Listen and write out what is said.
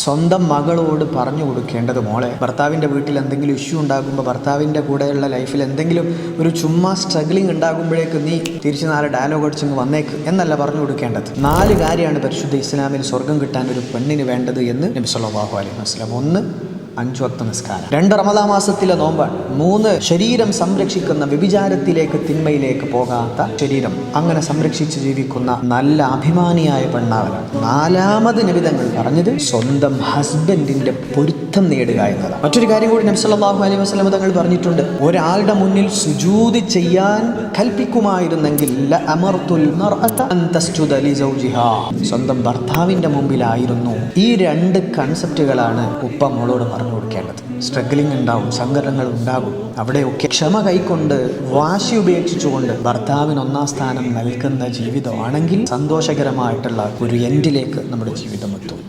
സ്വന്തം മകളോട് പറഞ്ഞു കൊടുക്കേണ്ടത്, മോളെ ഭർത്താവിൻ്റെ വീട്ടിൽ എന്തെങ്കിലും ഇഷ്യൂ ഉണ്ടാകുമ്പോൾ, ഭർത്താവിൻ്റെ കൂടെയുള്ള ലൈഫിൽ എന്തെങ്കിലും ഒരു ചുമ്മാ സ്ട്രഗ്ലിംഗ് ഉണ്ടാകുമ്പോഴേക്ക് നീ തിരിച്ച് 4 ഡയലോഗ് അടിച്ചങ്ങ് വന്നേക്ക് എന്നല്ല പറഞ്ഞു കൊടുക്കേണ്ടത്. 4 കാര്യമാണ് പരിശുദ്ധ ഇസ്ലാമിൽ സ്വർഗം കിട്ടാൻ ഒരു പെണ്ണിന് വേണ്ടത് എന്ന് നബി സല്ലല്ലാഹു അലൈഹി വസല്ലം. 1 5 വക്ത് നിസ്കാരം, 2 റമദാൻ മാസത്തിലെ നോമ്പാണ്, 3 ശരീരം സംരക്ഷിക്കുന്ന, വ്യഭിചാരത്തിലേക്ക് തിന്മയിലേക്ക് പോകാത്ത ശരീരം അങ്ങനെ സംരക്ഷിച്ച് ജീവിക്കുന്ന നല്ല അഭിമാനിയായ പെണ്ണാവലാണ്. 4ാമത് നബി തങ്ങൾ പറഞ്ഞത് സ്വന്തം ഹസ്ബൻഡിന്റെ പൊരുത്തം നേടുക എന്നതാണ്. മറ്റൊരു കാര്യം കൂടി നബി സല്ലല്ലാഹു അലൈഹി വസല്ലം തങ്ങൾ പറഞ്ഞിട്ടുണ്ട്, ഒരാളുടെ മുന്നിൽ സുജൂദ് ചെയ്യാൻ കൽപ്പിക്കുമായിരുന്നെങ്കിൽ ലഅമർതുൽ മർഅത അൻ തസ്ജുദ ലിസൗജിഹാ, സ്വന്തം ഭർത്താവിന്റെ മുമ്പിലായിരുന്നു. ഈ 2 കൺസെപ്റ്റുകളാണ് ഉപ്പ മോളോട് പറഞ്ഞു കൊടുക്കേണ്ടത്. സ്ട്രഗ്ലിംഗ് ഉണ്ടാവും, സങ്കടങ്ങൾ ഉണ്ടാകും, അവിടെയൊക്കെ ക്ഷമ കൈക്കൊണ്ട്, വാശി ഉപേക്ഷിച്ചുകൊണ്ട് ഭർത്താവിന് 1ാം സ്ഥാനം നൽകുന്ന ജീവിതമാണെങ്കിൽ സന്തോഷകരമായിട്ടുള്ള ഒരു എൻഡിലേക്ക് നമ്മുടെ ജീവിതം എത്തും.